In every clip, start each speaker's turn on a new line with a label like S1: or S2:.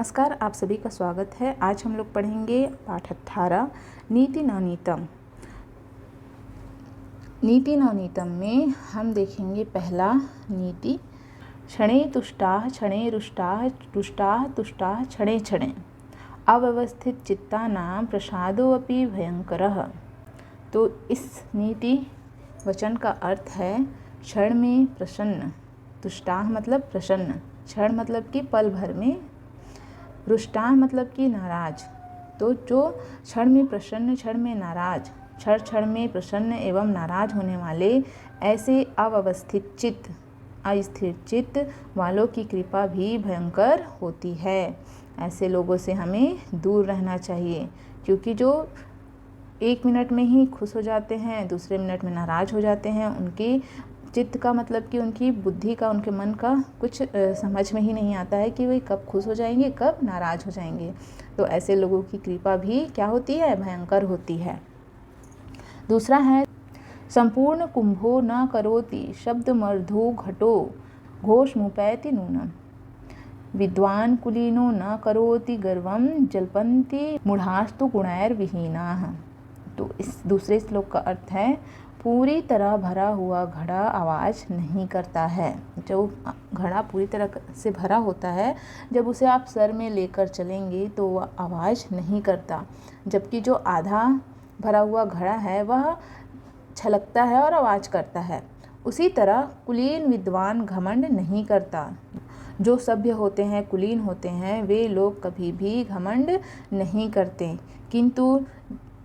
S1: नमस्कार, आप सभी का स्वागत है। आज हम लोग पढ़ेंगे पाठ 18 नीति नवनीतम। नीति नवनीतम में हम देखेंगे पहला नीति, क्षणे तुष्टाः क्षणे रुष्टाः रुष्टाः तुष्टाः क्षणे क्षणे अव्यवस्थित चित्तानां प्रसादोऽपि भयंकरः। तो इस नीति वचन का अर्थ है क्षण में प्रसन्न, तुष्टाः मतलब प्रसन्न, क्षण मतलब कि पल भर में, रुष्टाः मतलब कि नाराज। तो जो क्षण में प्रसन्न, क्षण में नाराज, क्षण क्षण में प्रसन्न एवं नाराज होने वाले ऐसे अव्यवस्थित चित्त, अस्थिर चित्त वालों की कृपा भी भयंकर होती है। ऐसे लोगों से हमें दूर रहना चाहिए, क्योंकि जो एक मिनट में ही खुश हो जाते हैं, दूसरे मिनट में नाराज हो जाते हैं, उनकी चित्त का मतलब कि उनकी बुद्धि का, उनके मन का कुछ समझ में ही नहीं आता है कि वे कब खुश हो जाएंगे, कब नाराज हो जाएंगे। तो ऐसे लोगों की कृपा भी क्या होती है, भयंकर होती है। दूसरा है संपूर्ण कुंभो न करोति शब्दमर्धो घटो घोषमुपैति नूनम विद्वान कुलीनो न करोति गर्वम जल्पन्ति मूढ़ास्तु गुणैर्विहीनाः। तो इस दूसरे श्लोक का अर्थ है पूरी तरह भरा हुआ घड़ा आवाज़ नहीं करता है। जो घड़ा पूरी तरह से भरा होता है, जब उसे आप सर में लेकर चलेंगे तो वह आवाज़ नहीं करता, जबकि जो आधा भरा हुआ घड़ा है वह छलकता है और आवाज़ करता है। उसी तरह कुलीन विद्वान घमंड नहीं करता। जो सभ्य होते हैं, कुलीन होते हैं, वे लोग कभी भी घमंड नहीं करते, किंतु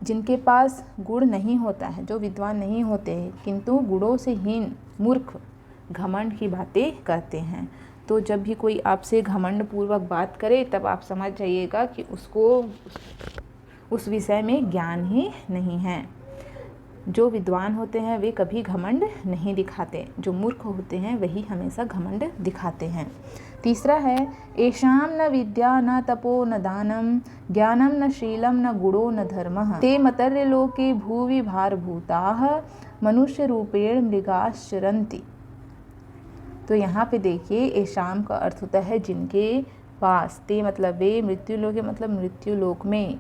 S1: जिनके पास गुण नहीं होता है, जो विद्वान नहीं होते हैं किंतु गुणों से हीन मूर्ख घमंड की बातें करते हैं। तो जब भी कोई आपसे घमंड पूर्वक बात करे, तब आप समझ जाइएगा कि उसको उस विषय में ज्ञान ही नहीं है। जो विद्वान होते हैं वे कभी घमंड नहीं दिखाते, जो मूर्ख होते हैं वही हमेशा घमंड दिखाते हैं। तीसरा है एषां न विद्या न तपो न दानम ज्ञानम न शीलम न गुणो न धर्मः ते मतर्यलोके भुवि भारभूताः मनुष्य रूपेण मृगाश्चरन्ति। तो यहाँ पे देखिए, एषां का अर्थ होता है जिनके पास, ते मतलब वे, मृत्युलोके मतलब मृत्युलोक में,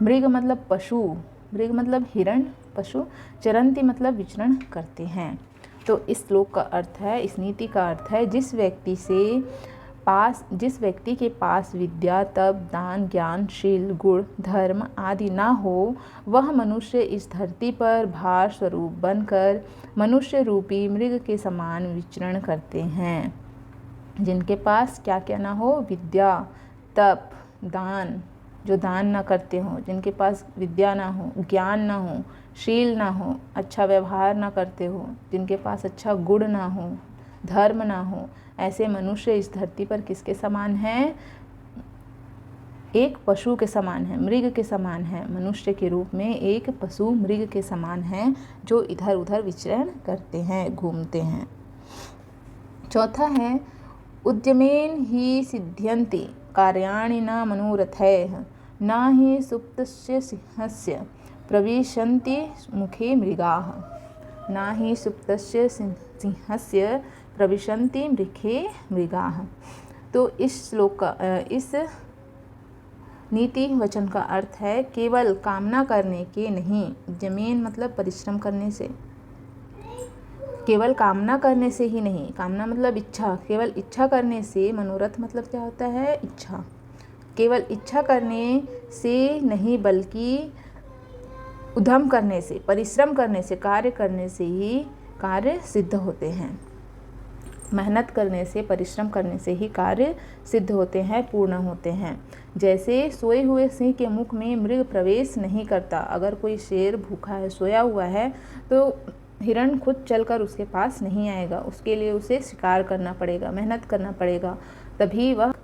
S1: मृग मतलब पशु, मृग मतलब हिरण, पशु, चरंती मतलब विचरण करते हैं। तो इस श्लोक का अर्थ है, इस नीति का अर्थ है जिस व्यक्ति के पास विद्या, तप, दान, ज्ञान, शील, गुण, धर्म आदि ना हो, वह मनुष्य इस धरती पर भार स्वरूप बनकर मनुष्य रूपी मृग के समान विचरण करते हैं। जिनके पास क्या क्या ना हो, विद्या, तप, दान, जो दान ना करते हो, जिनके पास विद्या ना हो, ज्ञान ना हो, शील ना हो, अच्छा व्यवहार ना करते हो, जिनके पास अच्छा गुण ना हो, धर्म ना हो, ऐसे मनुष्य इस धरती पर किसके समान है? एक पशु के समान है, मृग के समान है। मनुष्य के रूप में एक पशु मृग के समान है, जो इधर उधर विचरण करते हैं, घूमते हैं। चौथा है उद्यमेन ही सिद्ध्यन्ति कार्याणि न मनोरथैः न हि सुप्तस्य सिंहस्य प्रविशन्ति मुखे मृगाः। न हि सुप्तस्य सिंहस्य प्रविशन्ति मुखे मृगाः। तो इस श्लोक का, इस नीति वचन का अर्थ है केवल कामना करने के नहीं, जमीन मतलब परिश्रम करने से, केवल कामना करने से ही नहीं, कामना मतलब इच्छा, केवल इच्छा करने से, मनोरथ मतलब क्या होता है, इच्छा, केवल इच्छा करने से नहीं बल्कि उद्यम करने से, परिश्रम करने से, कार्य करने से ही कार्य सिद्ध होते हैं। मेहनत करने से, परिश्रम करने से ही कार्य सिद्ध होते हैं, पूर्ण होते हैं। जैसे सोए हुए सिंह के मुख में मृग प्रवेश नहीं करता। अगर कोई शेर भूखा है, सोया हुआ है, तो हिरण खुद चलकर उसके पास नहीं आएगा, उसके लिए उसे शिकार करना पड़ेगा, मेहनत करना पड़ेगा, तभी वह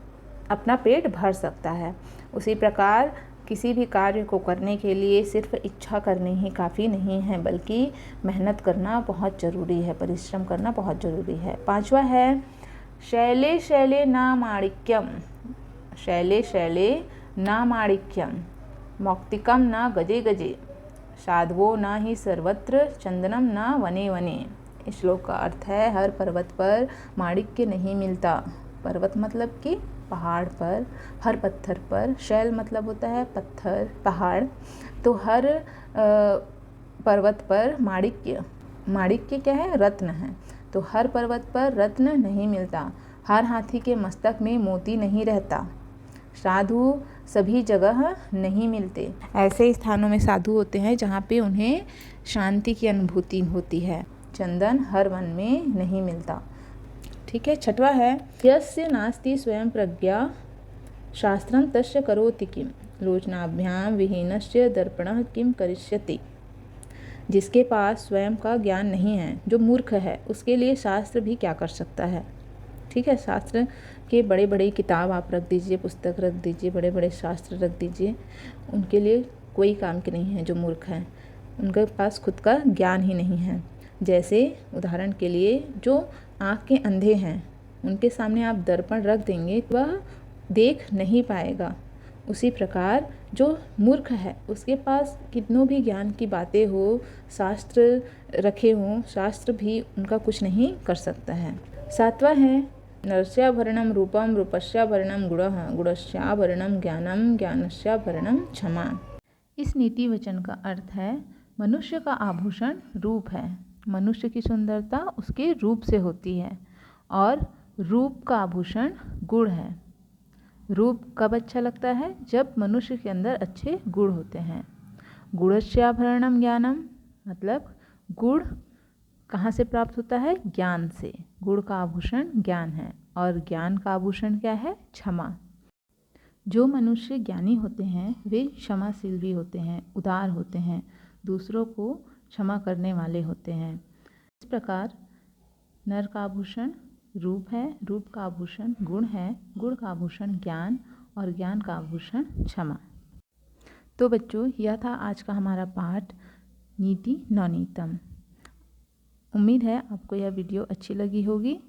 S1: अपना पेट भर सकता है। उसी प्रकार किसी भी कार्य को करने के लिए सिर्फ इच्छा करनी ही काफ़ी नहीं है, बल्कि मेहनत करना बहुत ज़रूरी है, परिश्रम करना बहुत ज़रूरी है। पांचवा है शैले शैले न माणिक्यम, शैले शैले न माणिक्यम मौक्तिकम न गजे गजे साधवो न ही सर्वत्र चंदनम न वने वने। इस श्लोक का अर्थ है हर पर्वत पर माणिक्य नहीं मिलता। पर्वत मतलब कि पहाड़ पर, हर पत्थर पर, शैल मतलब होता है पत्थर, पहाड़, तो हर पर्वत पर माणिक्य, माणिक्य क्या है, रत्न है, तो हर पर्वत पर रत्न नहीं मिलता, हर हाथी के मस्तक में मोती नहीं रहता, साधु सभी जगह नहीं मिलते। ऐसे स्थानों में साधु होते हैं जहाँ पे उन्हें शांति की अनुभूति होती है। चंदन हर वन में नहीं मिलता। ठीक है। छठवा है, यस्य नास्ति स्वयं प्रज्ञा शास्त्रं तस्य करोति किम, लोचनाभ्याम विहीनस्य दर्पणः किम करिष्यति। जिसके पास स्वयं का ज्ञान नहीं है, जो मूर्ख है, उसके लिए शास्त्र भी क्या कर सकता है। ठीक है। शास्त्र के बड़े बड़े किताब आप रख दीजिए, पुस्तक रख दीजिए, बड़े बड़े शास्त्र रख दीजिए, उनके लिए कोई काम के नहीं है जो मूर्ख हैं, उनके पास खुद का ज्ञान ही नहीं है। जैसे उदाहरण के लिए जो आँख के अंधे हैं, उनके सामने आप दर्पण रख देंगे, वह देख नहीं पाएगा। उसी प्रकार जो मूर्ख है, उसके पास कितनों भी ज्ञान की बातें हो, शास्त्र रखे हों, शास्त्र भी उनका कुछ नहीं कर सकता है। सातवां है, नरस्याभरणं रूपं रूपस्याभरणं गुणः गुणस्याभरणं ज्ञानं ज्ञानस्याभरणं क्षमा। इस नीति वचन का अर्थ है, मनुष्य का आभूषण रूप है, मनुष्य की सुंदरता उसके रूप से होती है, और रूप का आभूषण गुण है। रूप कब अच्छा लगता है, जब मनुष्य के अंदर अच्छे गुण होते हैं। गुणस्याभरणं ज्ञानम, मतलब गुण कहाँ से प्राप्त होता है, ज्ञान से। गुण का आभूषण ज्ञान है, और ज्ञान का आभूषण क्या है, क्षमा। जो मनुष्य ज्ञानी होते हैं वे क्षमाशील भी होते हैं, उदार होते हैं, दूसरों को क्षमा करने वाले होते हैं। इस प्रकार नर का आभूषण रूप है, रूप का आभूषण गुण है, गुण का आभूषण ज्ञान, और ज्ञान का आभूषण क्षमा। तो बच्चों, यह था आज का हमारा पाठ नीति नवनीतम। उम्मीद है आपको यह वीडियो अच्छी लगी होगी।